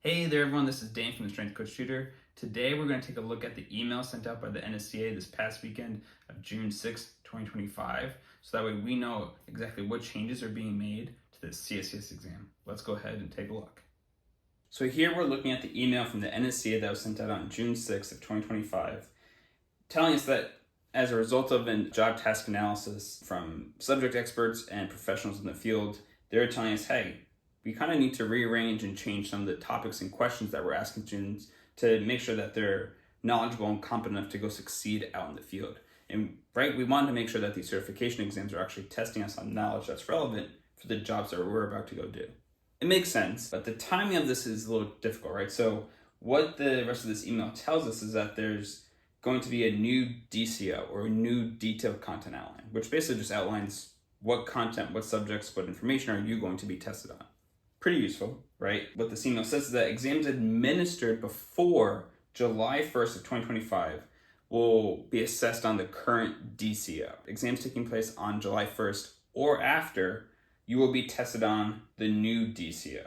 Hey there everyone, this is Dan from the Strength Coach Tutor. Today we're going to take a look at the email sent out by the NSCA this past weekend of June 6, 2025, so that way we know exactly what changes are being made to the CSCS exam. Let's go ahead and take a look. So here we're looking at the email from the NSCA that was sent out on June 6th of 2025, telling us that as a result of a job task analysis from subject experts and professionals in the field, they're telling us, hey, we kind of need to rearrange and change some of the topics and questions that we're asking students to make sure that they're knowledgeable and competent enough to go succeed out in the field. And we want to make sure that these certification exams are actually testing us on knowledge that's relevant for the jobs that we're about to go do. It makes sense, but the timing of this is a little difficult, right? So what the rest of this email tells us is that there's going to be a new DCO, or a new detailed content outline, which basically just outlines what content, what subjects, what information are you going to be tested on. Pretty useful, right? What this email says is that exams administered before July 1st of 2025 will be assessed on the current DCO. Exams taking place on July 1st or after, you will be tested on the new DCO.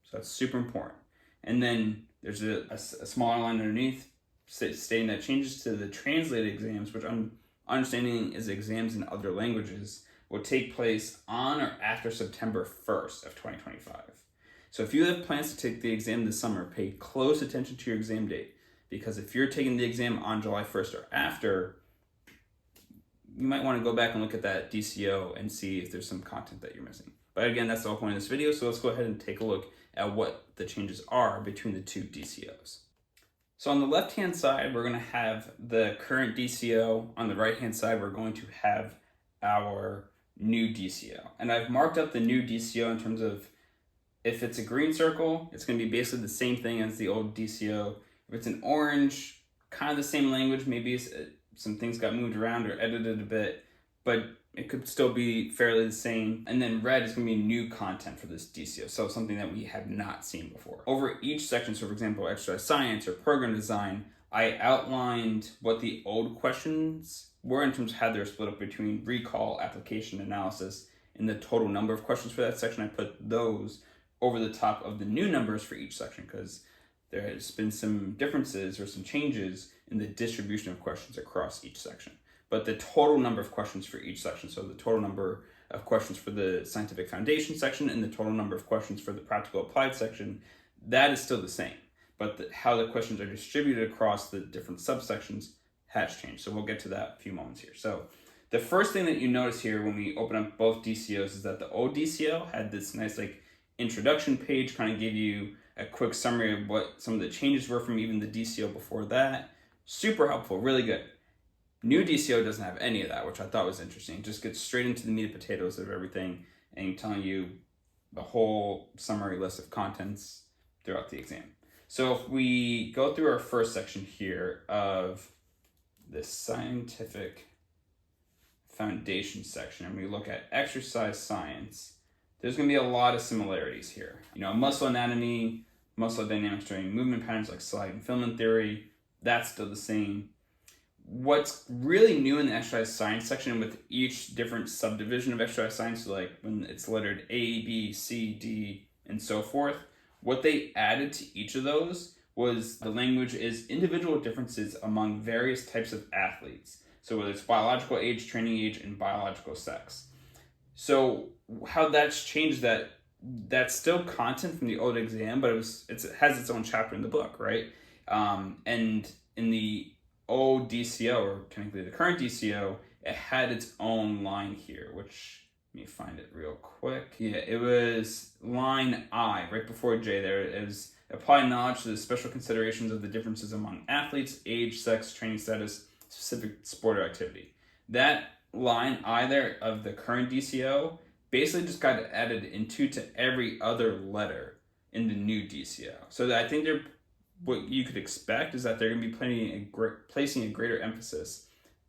So that's super important. And then there's a smaller line underneath stating that changes to the translated exams, which I'm understanding is exams in other languages, will take place on or after September 1st of 2025. So if you have plans to take the exam this summer, pay close attention to your exam date, because if you're taking the exam on July 1st or after, you might want to go back and look at that DCO and see if there's some content that you're missing. But again, that's the whole point of this video, so let's go ahead and take a look at what the changes are between the two DCOs. So on the left-hand side, we're going to have the current DCO. On the right-hand side, we're going to have our new DCO. And I've marked up the new DCO in terms of, if it's a green circle, it's going to be basically the same thing as the old DCO. If it's an orange, kind of the same language, maybe some things got moved around or edited a bit, but it could still be fairly the same. And then red is going to be new content for this DCO, so something that we have not seen before. Over each section, so for example, exercise science or program design, I outlined what the old questions were in terms of how they're split up between recall, application, analysis, and the total number of questions for that section. I put those over the top of the new numbers for each section because there has been some differences or some changes in the distribution of questions across each section. But the total number of questions for each section, so the total number of questions for the scientific foundation section and the total number of questions for the practical applied section, that is still the same. But how the questions are distributed across the different subsections has changed. So we'll get to that in a few moments here. So the first thing that you notice here when we open up both DCOs is that the old DCO had this nice introduction page, kind of give you a quick summary of what some of the changes were from even the DCO before that. Super helpful, really good. New DCO doesn't have any of that, which I thought was interesting. It just gets straight into the meat and potatoes of everything and telling you the whole summary list of contents throughout the exam. So if we go through our first section here of the scientific foundation section and we look at exercise science, there's going to be a lot of similarities here. Muscle anatomy, muscle dynamics during movement patterns like slide and filament theory, that's still the same. What's really new in the exercise science section with each different subdivision of exercise science, like when it's lettered A, B, C, D, and so forth, what they added to each of those was the language is individual differences among various types of athletes. So whether it's biological age, training age, and biological sex. So how that's changed that's still content from the old exam, but it has its own chapter in the book, right? And in the old DCO, or technically the current DCO, it had its own line here, which, let me find it real quick. Yeah, it was line I, right before J there. It was apply knowledge to the special considerations of the differences among athletes, age, sex, training status, specific sport or activity. That line I there of the current DCO basically just got added into to every other letter in the new DCO. So I think what you could expect is that they're going to be placing a greater emphasis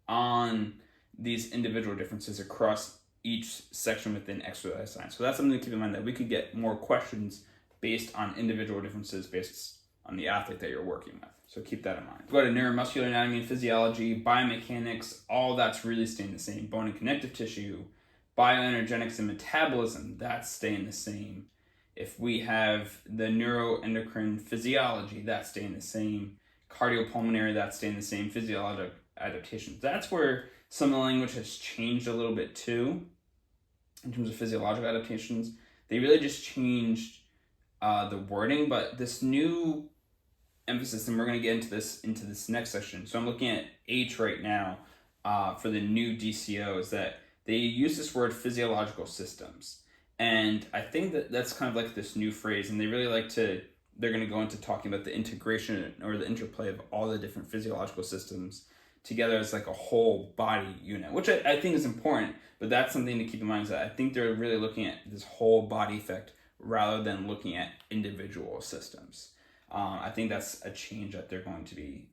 on these individual differences across each section within exercise science. So that's something to keep in mind, that we could get more questions based on individual differences based on the athlete that you're working with. So keep that in mind. Go to neuromuscular anatomy and physiology, biomechanics, all that's really staying the same. Bone and connective tissue, bioenergetics and metabolism, that's staying the same. If we have the neuroendocrine physiology, that's staying the same. Cardiopulmonary, that's staying the same. Physiologic adaptations. That's where some of the language has changed a little bit too, in terms of physiological adaptations. They really just changed the wording, but this new emphasis, and we're going to get into this next section. So I'm looking at H right now for the new DCO, is that they use this word physiological systems. And I think that that's kind of like this new phrase, and they really they're going to go into talking about the integration or the interplay of all the different physiological systems together as like a whole body unit, which I think is important, but that's something to keep in mind, is that I think they're really looking at this whole body effect rather than looking at individual systems. I think that's a change that they're going to be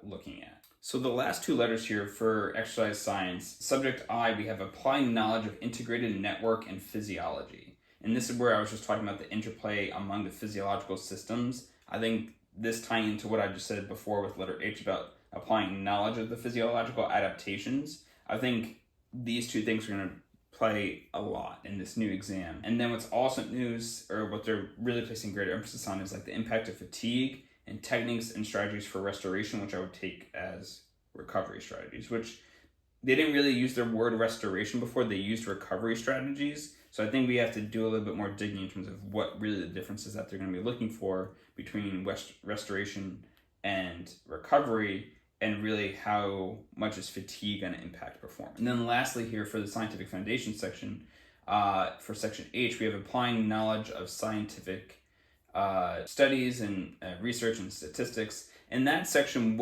looking at. So the last two letters here for exercise science, subject I, we have applying knowledge of integrated network and physiology. And this is where I was just talking about the interplay among the physiological systems. I think this tying into what I just said before with letter H about applying knowledge of the physiological adaptations. I think these two things are going to play a lot in this new exam. And then what's also news, or what they're really placing greater emphasis on, is like the impact of fatigue and techniques and strategies for restoration, which I would take as recovery strategies, which they didn't really use the word restoration before. They used recovery strategies. So I think we have to do a little bit more digging in terms of what really the differences that they're going to be looking for between restoration and recovery, and really how much is fatigue going to impact performance. And then lastly here for the scientific foundation section, for section H, we have applying knowledge of scientific studies and research and statistics. And that section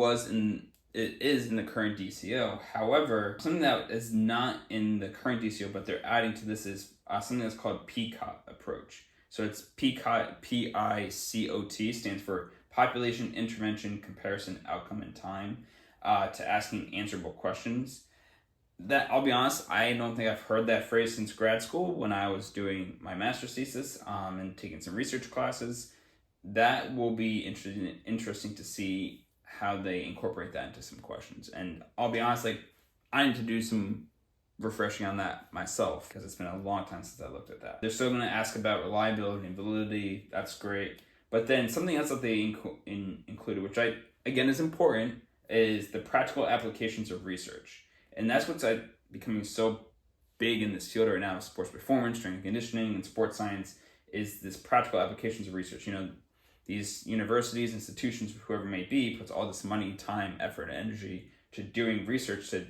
is in the current DCO. However, something that is not in the current DCO, but they're adding to this, is something that's called PICOT approach. So it's PICOT, P-I-C-O-T, stands for Population Intervention Comparison Outcome and Time, to asking answerable questions. That, I'll be honest, I don't think I've heard that phrase since grad school when I was doing my master's thesis and taking some research classes. That will be interesting to see how they incorporate that into some questions. And I'll be honest, like, I need to do some refreshing on that myself, because it's been a long time since I looked at that. They're still going to ask about reliability and validity. That's great. But then something else that they included, which again is important, is the practical applications of research. And that's what's becoming so big in this field right now, sports performance, strength and conditioning, and sports science, is this practical applications of research. You know, these universities, institutions, whoever it may be, puts all this money, time, effort, and energy to doing research to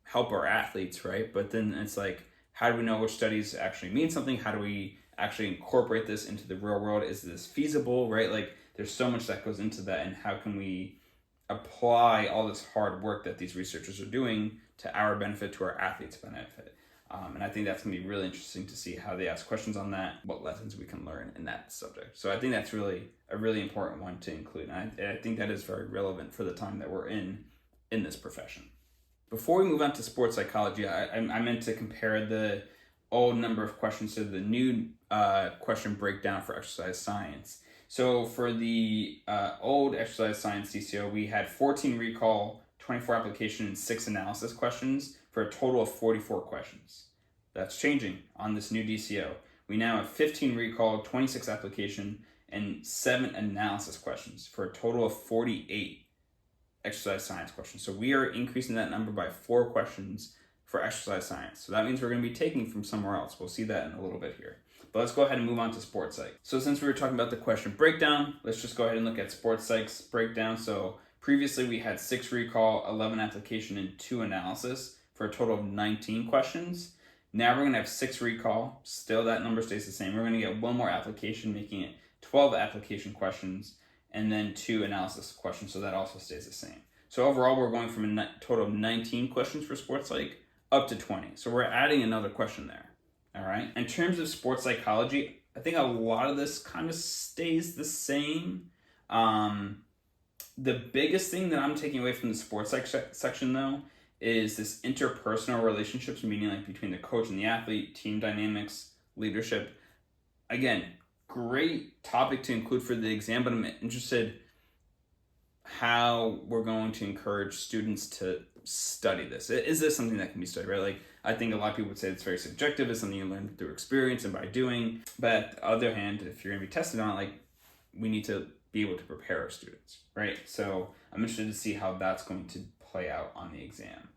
help our athletes, right? But then it's like, how do we know which studies actually mean something? How do we actually incorporate this into the real world? Is this feasible, right? Like, there's so much that goes into that, and how can we apply all this hard work that these researchers are doing to our benefit, to our athletes' benefit? And I think that's going to be really interesting to see how they ask questions on that, what lessons we can learn in that subject. So I think that's really a really important one to include. And I think that is very relevant for the time that we're in this profession. Before we move on to sports psychology, I meant to compare the old number of questions to the new question breakdown for exercise science. So for the old exercise science DCO, we had 14 recall, 24 application, and 6 analysis questions for a total of 44 questions. That's changing on this new DCO. We now have 15 recall, 26 application, and 7 analysis questions for a total of 48 exercise science questions. So we are increasing that number by 4 questions for exercise science. So that means we're going to be taking from somewhere else. We'll see that in a little bit here. But let's go ahead and move on to sports psych. So since we were talking about the question breakdown, let's just go ahead and look at sports psych's breakdown. So previously we had 6 recall, 11 application, and 2 analysis for a total of 19 questions. Now we're going to have 6 recall. Still, that number stays the same. We're going to get 1 more application, making it 12 application questions, and then 2 analysis questions. So that also stays the same. So overall, we're going from a total of 19 questions for sports psych up to 20. So we're adding another question there. All right. In terms of sports psychology, I think a lot of this kind of stays the same. The biggest thing that I'm taking away from the sports psych section, though, is this interpersonal relationships, meaning like between the coach and the athlete, team dynamics, leadership. Again, great topic to include for the exam, but I'm interested how we're going to encourage students to study this. Is this something that can be studied, right? Like, I think a lot of people would say it's very subjective. It's something you learn through experience and by doing. But on the other hand, if you're going to be tested on it, like, we need to be able to prepare our students, right? So I'm interested to see how that's going to play out on the exam.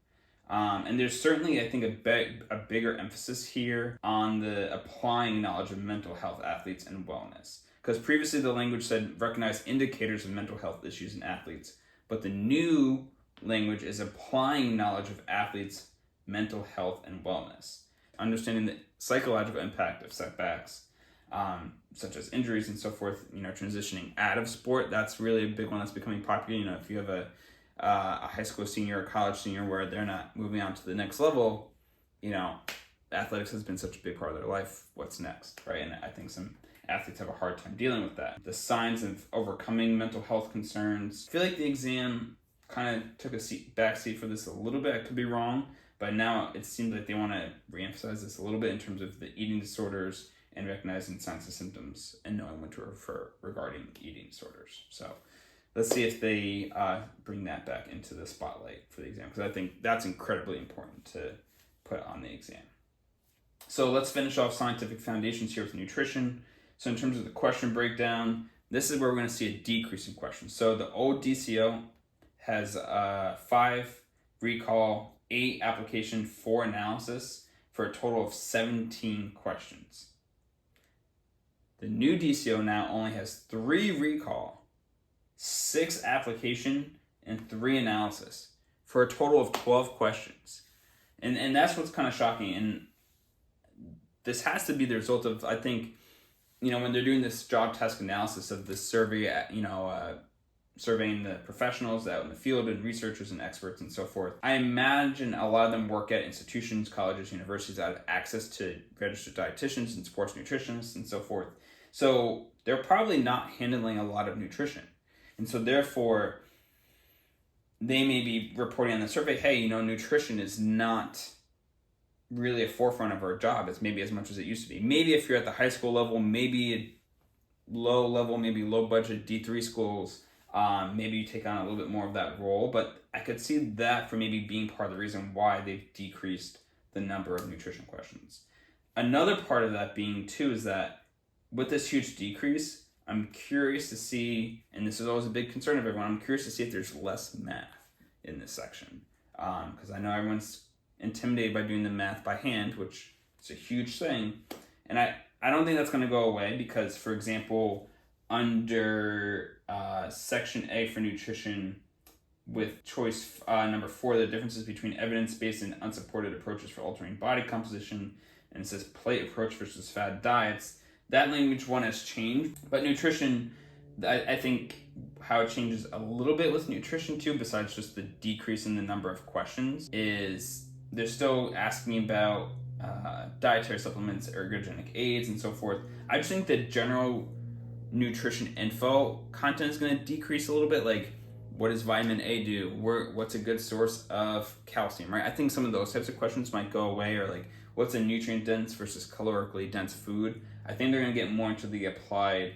And there's certainly, I think, a bigger emphasis here on the applying knowledge of mental health athletes and wellness. Because previously the language said recognize indicators of mental health issues in athletes, but the new language is applying knowledge of athletes' mental health and wellness, understanding the psychological impact of setbacks, such as injuries and so forth, transitioning out of sport. That's really a big one that's becoming popular. If you have a high school senior or college senior where they're not moving on to the next level, athletics has been such a big part of their life. What's next, right? And I think some athletes have a hard time dealing with that. The signs of overcoming mental health concerns. I feel like the exam kind of took a backseat for this a little bit. I could be wrong, but now it seems like they want to reemphasize this a little bit in terms of the eating disorders and recognizing signs and symptoms and knowing when to refer regarding eating disorders. So let's see if they bring that back into the spotlight for the exam, because I think that's incredibly important to put on the exam. So let's finish off scientific foundations here with nutrition. So in terms of the question breakdown, this is where we're going to see a decrease in questions. So the old DCO has 5 recall, 8 application, 4 analysis for a total of 17 questions. The new DCO now only has 3 recall, 6 application, and 3 analysis for a total of 12 questions. And that's what's kind of shocking. And this has to be the result of, I think, when they're doing this job task analysis of the survey, surveying the professionals out in the field and researchers and experts and so forth. I imagine a lot of them work at institutions, colleges, universities that have access to registered dietitians and sports nutritionists and so forth. So they're probably not handling a lot of nutrition. And so therefore, they may be reporting on the survey, hey, nutrition is not really a forefront of our job as much as it used to be. Maybe if you're at the high school level, maybe low level, maybe low budget D3 schools, maybe you take on a little bit more of that role. But I could see that for maybe being part of the reason why they've decreased the number of nutrition questions. Another part of that being too is that with this huge decrease, I'm curious to see, and this is always a big concern of everyone, I'm curious to see if there's less math in this section. Because I know everyone's intimidated by doing the math by hand, which is a huge thing. And I don't think that's going to go away because, for example, under Section A for nutrition with choice number 4, the differences between evidence-based and unsupported approaches for altering body composition, and it says plate approach versus fad diets, that language one has changed. But nutrition, I think how it changes a little bit with nutrition too, besides just the decrease in the number of questions, is they're still asking about dietary supplements, ergogenic aids, and so forth. I just think that general nutrition info content is going to decrease a little bit. Like, what does vitamin A do? What's a good source of calcium, right? I think some of those types of questions might go away, or like, what's a nutrient dense versus calorically dense food? I think they're going to get more into the applied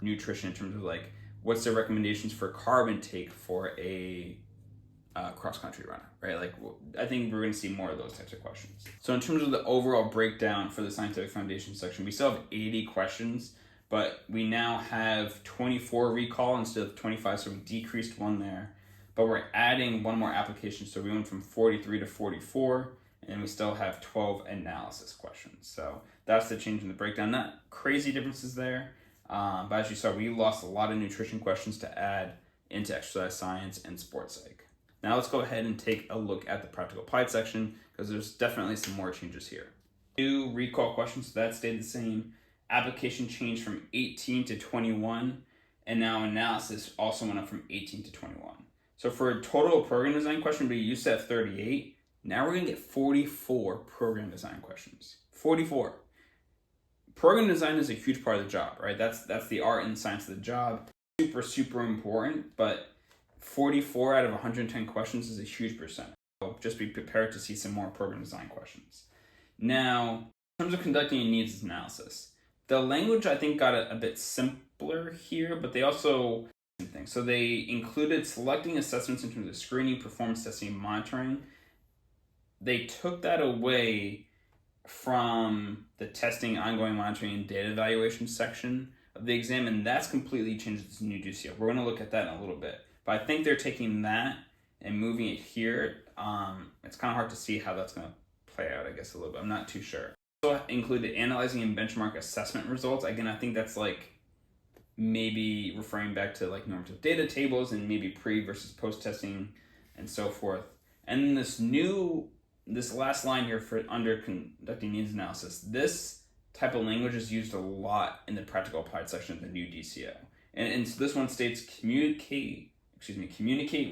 nutrition in terms of like, what's the recommendations for carb intake for a cross-country runner, right? Like, I think we're going to see more of those types of questions. So in terms of the overall breakdown for the scientific foundation section, we still have 80 questions, but we now have 24 recall instead of 25, so we decreased 1 there. But we're adding 1 more application, so we went from 43 to 44, and we still have 12 analysis questions. So that's the change in the breakdown. Not crazy differences there, but as you saw, we lost a lot of nutrition questions to add into exercise science and sports psych. Now let's go ahead and take a look at the practical applied section, because there's definitely some more changes here. 2 recall questions, so that stayed the same. Application changed from 18 to 21, and now analysis also went up from 18 to 21. So for a total program design question, we used to have 38. Now we're going to get 44 program design questions. 44. Program design is a huge part of the job, right? That's the art and science of the job. Super, super important, but 44 out of 110 questions is a huge percent. So just be prepared to see some more program design questions. Now, in terms of conducting a needs analysis, the language I think got a bit simpler here, but they also so they included selecting assessments in terms of screening, performance testing, and monitoring. they took that away from the testing, ongoing monitoring, and data evaluation section of the exam, and that's completely changed this new DCO. We're going to look at that in a little bit. But I think they're taking that and moving it here. It's kind of hard to see how that's going to play out, I guess, a little bit. I'm not too sure. Also included analyzing and benchmark assessment results. Again, I think that's like maybe referring back to like normative data tables and maybe pre versus post testing and so forth. And this last line here for under conducting needs analysis, this type of language is used a lot in the practical applied section of the new DCO. And so this one states communicate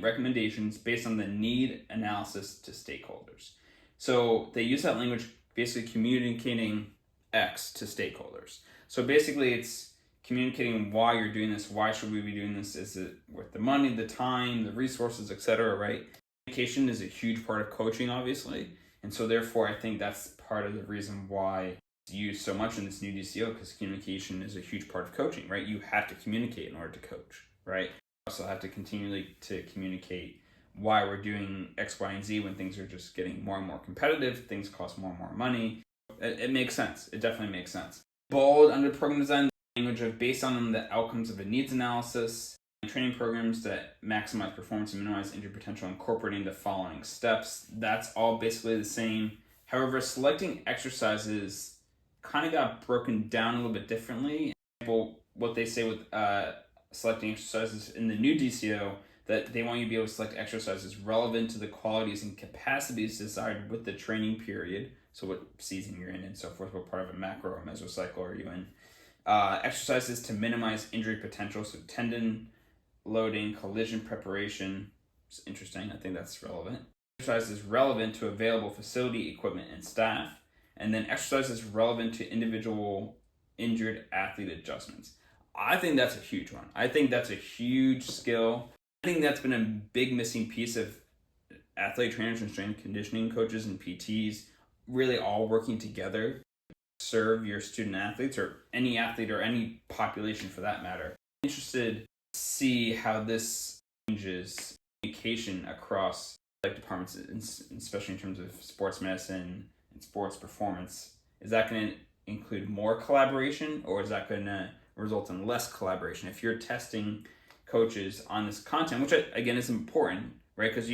recommendations based on the need analysis to stakeholders. So they use that language basically communicating X to stakeholders. So basically it's communicating why you're doing this, why should we be doing this, is it worth the money, the time, the resources, etc., right? Communication is a huge part of coaching, obviously, and so therefore I think that's part of the reason why it's used so much in this new DCO, because communication is a huge part of coaching, right? You have to communicate in order to coach, right? You also have to continually to communicate why we're doing X, Y, and Z when things are just getting more and more competitive, things cost more and more money. It makes sense. It definitely makes sense. Bold under program design, language of based on the outcomes of a needs analysis, training programs that maximize performance and minimize injury potential, incorporating the following steps. That's all basically the same. However, selecting exercises kind of got broken down a little bit differently. Well, what they say with selecting exercises in the new DCO, that they want you to be able to select exercises relevant to the qualities and capacities desired with the training period. So what season you're in and so forth, what part of a macro or mesocycle are you in. Exercises to minimize injury potential, so tendon loading, collision preparation. It's interesting, I think that's relevant. Exercises relevant to available facility, equipment, and staff. And then exercises relevant to individual injured athlete adjustments. I think that's a huge one. I think that's a huge skill. I think that's been a big missing piece of athlete trainers and strength conditioning coaches and PTs really all working together to serve your student athletes, or any athlete or any population for that matter. I'm interested to see how this changes communication across like departments, especially in terms of sports medicine and sports performance. Is that going to include more collaboration, or is that going to result in less collaboration? If you're testing coaches on this content, which again is important, right? Because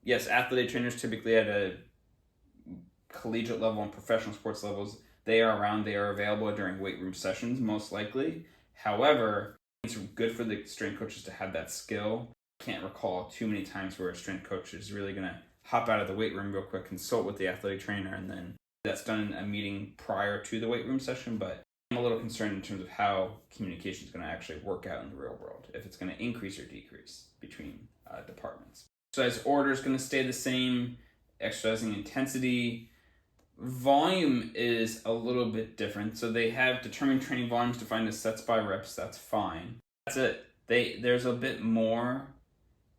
yes, athletic trainers typically at a collegiate level and professional sports levels, they are around, they are available during weight room sessions, most likely. However, it's good for the strength coaches to have that skill. I can't recall too many times where a strength coach is really going to hop out of the weight room real quick, consult with the athletic trainer, and then that's done in a meeting prior to the weight room session. But I'm a little concerned in terms of how communication is going to actually work out in the real world, if it's going to increase or decrease between departments. Exercise order is going to stay the same. Exercising intensity. Volume is a little bit different. So they have determined training volumes defined as sets by reps. That's fine. That's it. There's a bit more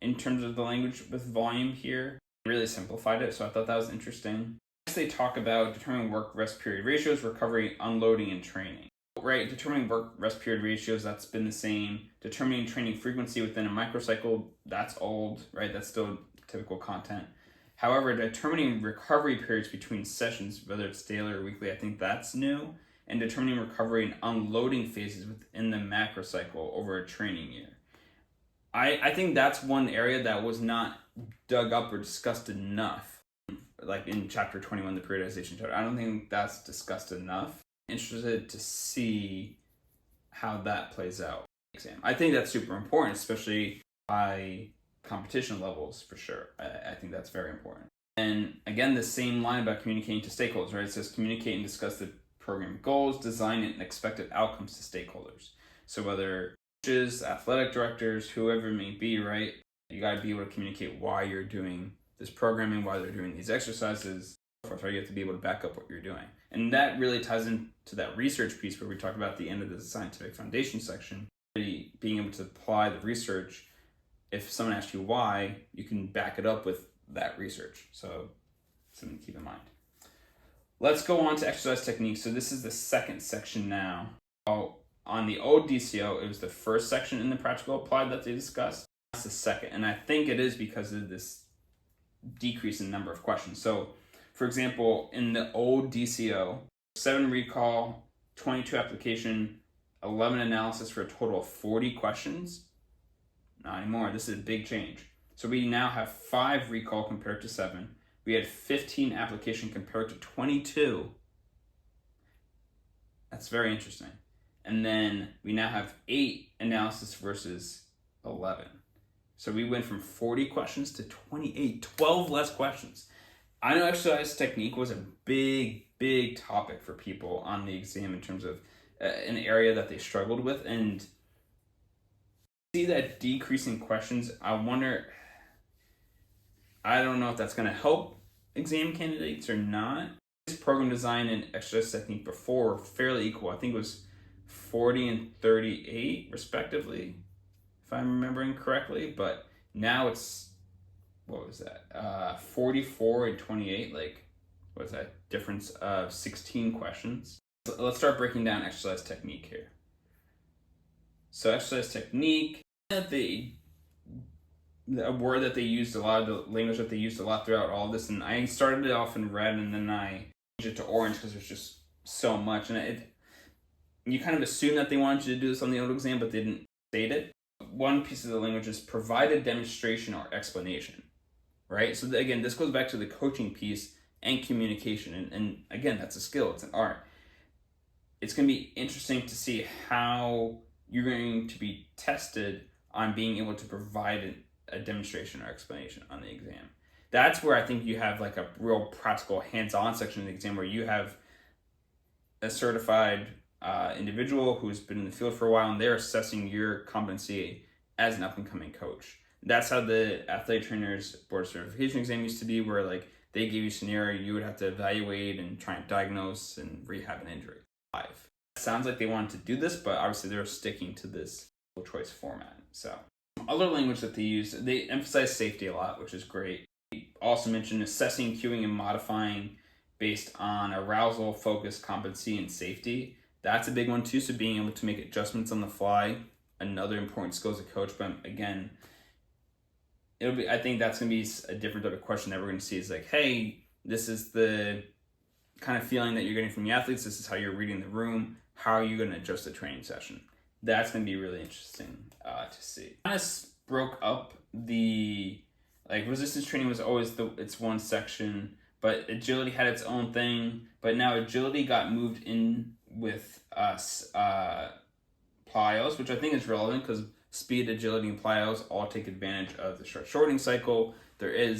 in terms of the language with volume here. They really simplified it, so I thought that was interesting. Next, they talk about determining work-rest period ratios, recovery, unloading, and training. Right, determining work-rest period ratios, that's been the same. Determining training frequency within a microcycle, that's old, right? That's still typical content. However, determining recovery periods between sessions, whether it's daily or weekly, I think that's new. And determining recovery and unloading phases within the macrocycle over a training year. I think that's one area that was not dug up or discussed enough. Like in chapter 21, the periodization chapter, I don't think that's discussed enough. Interested to see how that plays out. I think that's super important, especially by competition levels, for sure. I think that's very important. And again, the same line about communicating to stakeholders, right? It says communicate and discuss the program goals, design and expected outcomes to stakeholders. So whether coaches, athletic directors, whoever it may be, right? You got to be able to communicate why you're doing this programming, why they're doing these exercises. Right? You have to be able to back up what you're doing. And that really ties into that research piece where we talked about at the end of the scientific foundation section, really being able to apply the research. If someone asks you why, you can back it up with that research. So something to keep in mind. Let's go on to exercise techniques. So this is the second section now. On the old DCO, it was the first section in the practical applied that they discussed. That's the second. And I think it is because of this decrease in number of questions. So, for example, in the old DCO, 7 recall, 22 application, 11 analysis for a total of 40 questions. Not anymore. This is a big change. So we now have 5 recall compared to 7. We had 15 application compared to 22. That's very interesting. And then we now have 8 analysis versus 11. So we went from 40 questions to 28, 12 less questions. I know exercise technique was a big topic for people on the exam in terms of an area that they struggled with. And see that decrease in questions, I don't know if that's going to help exam candidates or not. This program design and exercise technique before were fairly equal. I think it was 40 and 38 respectively, if I'm remembering correctly. But now it's, what was that? 44 and 28, like, what is that? Difference of 16 questions. So let's start breaking down exercise technique here. So exercise technique, a word that they used a lot, the language that they used a lot throughout all this, and I started it off in red and then I changed it to orange because there's just so much, and you kind of assume that they wanted you to do this on the old exam, but they didn't state it. One piece of the language is provide a demonstration or explanation, right? So again, this goes back to the coaching piece and communication, and again, that's a skill, it's an art. It's going to be interesting to see how you're going to be tested on being able to provide a demonstration or explanation on the exam. That's where I think you have like a real practical hands-on section of the exam where you have a certified individual who's been in the field for a while and they're assessing your competency as an up-and-coming coach. That's how the athletic trainers board certification exam used to be, where like they gave you a scenario, you would have to evaluate and try and diagnose and rehab an injury. It sounds like they wanted to do this, but obviously they're sticking to this choice format. So other language that they use, they emphasize safety a lot, which is great. They also mentioned assessing, cueing, and modifying based on arousal, focus, competency, and safety. That's a big one too. So being able to make adjustments on the fly, another important skill as a coach. But again, I think that's going to be a different type of question that we're going to see is like, hey, this is the kind of feeling that you're getting from the athletes. This is how you're reading the room. How are you going to adjust the training session? That's going to be really interesting to see. I kind of broke up the, like, resistance training was always it's one section, but agility had its own thing. But now agility got moved in with plyos, which I think is relevant because speed, agility, and plyos all take advantage of the stretch shortening cycle. I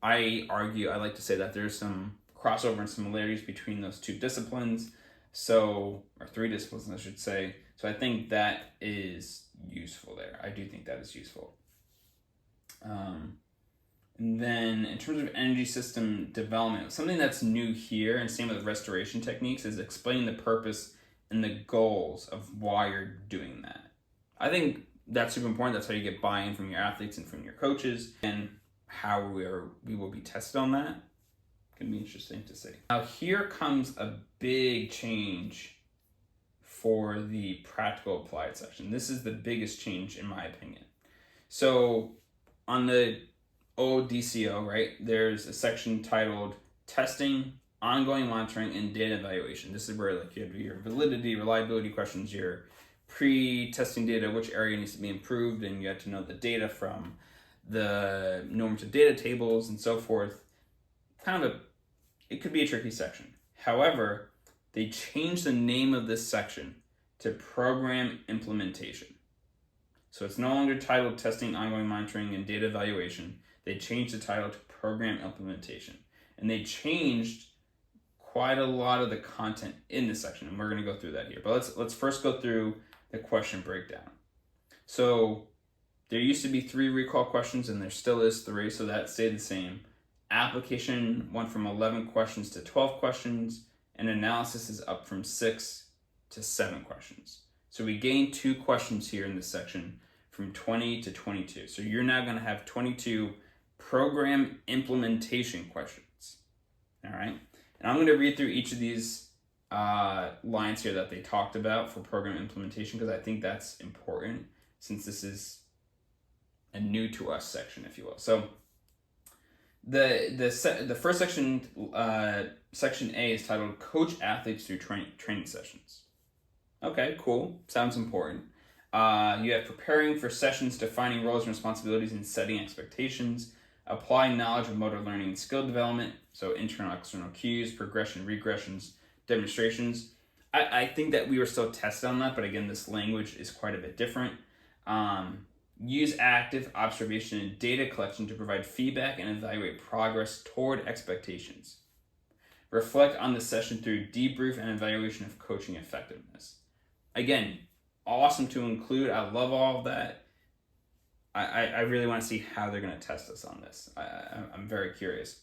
like to say that there's some crossover and similarities between those two disciplines. So, or 3 disciplines, I should say. So I think that is useful there. I do think that is useful. And then in terms of energy system development, something that's new here, and same with restoration techniques, is explaining the purpose and the goals of why you're doing that. I think that's super important. That's how you get buy-in from your athletes and from your coaches, and how we will be tested on that. Can be interesting to see. Now here comes a big change for the practical applied section. This is the biggest change in my opinion. So on the old DCO, right, there's a section titled Testing, Ongoing Monitoring, and Data Evaluation. This is where like you have your validity, reliability questions, your pre-testing data, which area needs to be improved, and you have to know the data from the normative data tables and so forth. It could be a tricky section. However, they changed the name of this section to Program Implementation. So it's no longer titled Testing, Ongoing Monitoring, and Data Evaluation. They changed the title to Program Implementation. And they changed quite a lot of the content in this section, and we're going to go through that here. But let's first go through the question breakdown. So there used to be 3 recall questions, and there still is 3, so that stayed the same. Application went from 11 questions to 12 questions, and analysis is up from 6 to 7 questions. So we gained 2 questions here in this section from 20 to 22. So you're now going to have 22 program implementation questions. All right. And I'm going to read through each of these lines here that they talked about for program implementation, because I think that's important since this is a new to us section, if you will. So The first section, section A, is titled "Coach Athletes Through Training Sessions." Okay, cool. Sounds important. You have preparing for sessions, defining roles and responsibilities, and setting expectations. Applying knowledge of motor learning and skill development. So internal, external cues, progression, regressions, demonstrations. I think that we were still tested on that, but again, this language is quite a bit different. Use active observation and data collection to provide feedback and evaluate progress toward expectations. Reflect on the session through debrief and evaluation of coaching effectiveness. Again, awesome to include. I love all of that. I really want to see how they're going to test us on this. I'm very curious.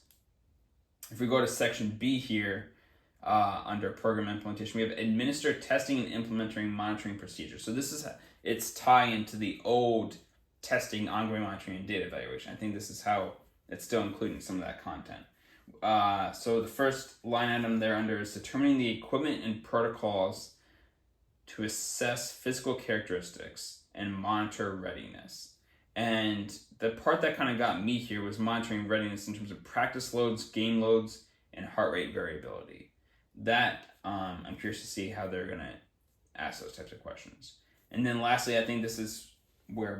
If we go to section B here, under program implementation, we have administer testing and implementing monitoring procedures. So it's tie into the old testing, ongoing monitoring, and data evaluation. I think this is how it's still including some of that content. So the first line item there under is determining the equipment and protocols to assess physical characteristics and monitor readiness. And the part that kind of got me here was monitoring readiness in terms of practice loads, game loads, and heart rate variability. That, I'm curious to see how they're going to ask those types of questions. And then lastly, I think this is where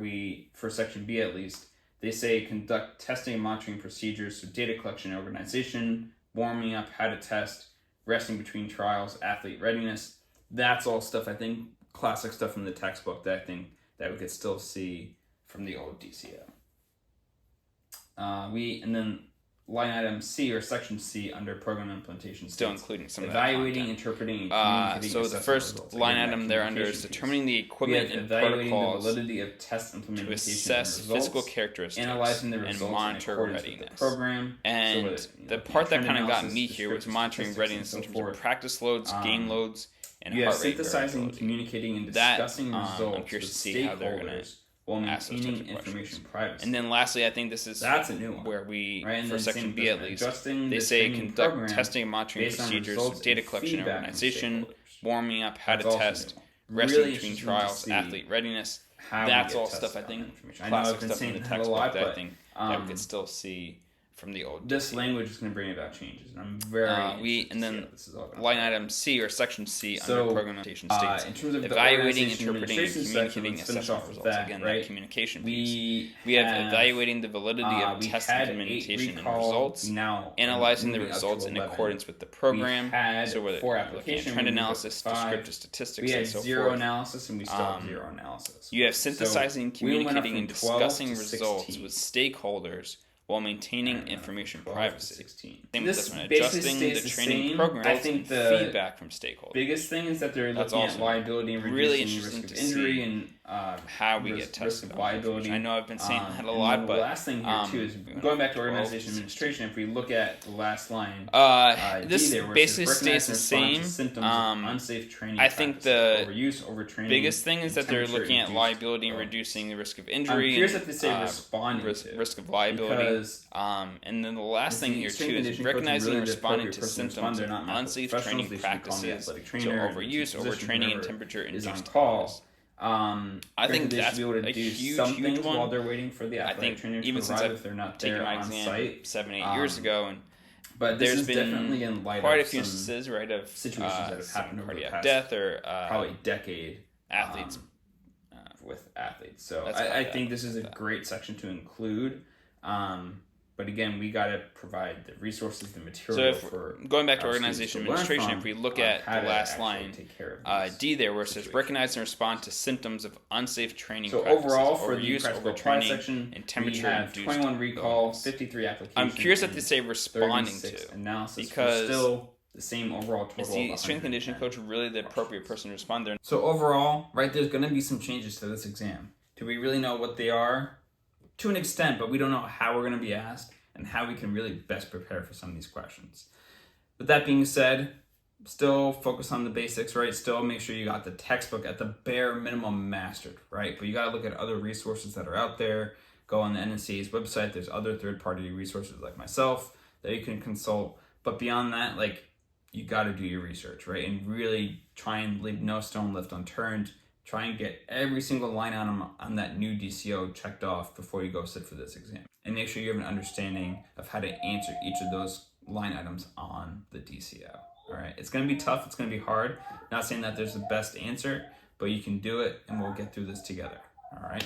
for section B at least, they say conduct testing and monitoring procedures, so data collection and organization, warming up, how to test, resting between trials, athlete readiness. That's all stuff, I think, classic stuff from the textbook that I think that we could still see from the old DCO. And then line item C, or section C, under program implementation, still including some evaluating, of that interpreting, and communicating. So the first line item there under is determining the equipment and protocols the validity of test implementation to assess and results, physical characteristics, analyzing the results and monitor in readiness. With the program. And So the part that kind of got me here was monitoring readiness in terms of practice loads, game loads, and you have heart rate synthesizing, variability. communicating, and discussing results I'm curious with to see how they're going to while ask those maintaining types of information questions. privacy. And then lastly, I think that's a new one, where we, right? for section B at least, they say conduct testing and monitoring procedures, so data collection and organization, warming up, how to test, resting between trials, athlete readiness. That's all stuff I think, classic stuff in the textbook that I think that we could still see from the old. This language is going to bring about changes, and I'm very and then line item C, or section C, under program implementation states in terms of evaluating, interpreting, and communicating assessment results. Again, that communication piece. We have evaluating the validity of test implementation and results, analyzing the results in accordance with the program. So whether looking at trend analysis, descriptive statistics, and so forth. We had zero analysis, and we still have zero analysis. You have synthesizing, communicating, and discussing results with stakeholders while maintaining information privacy. Same with this one, adjusting the training program. I think the feedback from stakeholders. Biggest thing is that they're looking at liability and reducing the risk of injury and how we get tested on liability. I know I've been saying that a lot, but the last thing here too is going back to organization administration. If we look at the last line, this basically stays the same. Unsafe training. I think the overuse, overtraining, biggest thing is that they're looking at liability and reducing the risk of injury. Here's what they say: responding risk of liability. And then the last thing here too is recognizing and responding to symptoms of unsafe training practices, so overuse, overtraining, and temperature-induced cause. I think that's a huge one. While they're waiting for the athletic trainer to arrive, if they're not taken there my on exam site. 7-8 years ago, and but there's been definitely in light quite of a few instances, right, of situations that have happened over the past death or probably decade. Athletes with athletes. So I think this is a great section to include. But again, we got to provide the resources, the material. So going back to organization administration, if we look at the last line, D there, where it says recognize and respond to symptoms of unsafe training practices, overall for overuse, the overtraining, section, and temperature we have 21 recalls, 53 applications. I'm curious that they say responding to, analysis, because still the same overall total. Is the strength conditioning coach really the appropriate person to respond there? So overall, right, there's going to be some changes to this exam. Do we really know what they are? To an extent, but we don't know how we're going to be asked and how we can really best prepare for some of these questions. With that being said, still focus on the basics, right? Still make sure you got the textbook at the bare minimum mastered, right? But you got to look at other resources that are out there. Go on the NSCA's website. There's other third-party resources like myself that you can consult. But beyond that, like, you got to do your research, right? And really try and leave no stone left unturned. try and get every single line item on that new DCO checked off before you go sit for this exam. And make sure you have an understanding of how to answer each of those line items on the DCO. All right, it's gonna be tough, it's gonna be hard. Not saying that there's the best answer, but you can do it and we'll get through this together. All right.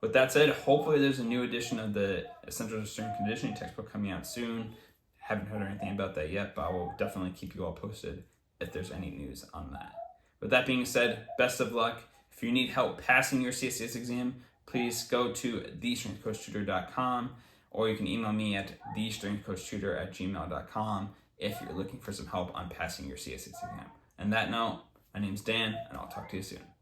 With that said, hopefully there's a new edition of the Essentials of Strength and Conditioning textbook coming out soon. Haven't heard anything about that yet, but I will definitely keep you all posted if there's any news on that. With that being said, best of luck. If you need help passing your CSCS exam, please go to thestrengthcoachtutor.com, or you can email me at thestrengthcoachtutor@gmail.com if you're looking for some help on passing your CSCS exam. And that note, my name's Dan, and I'll talk to you soon.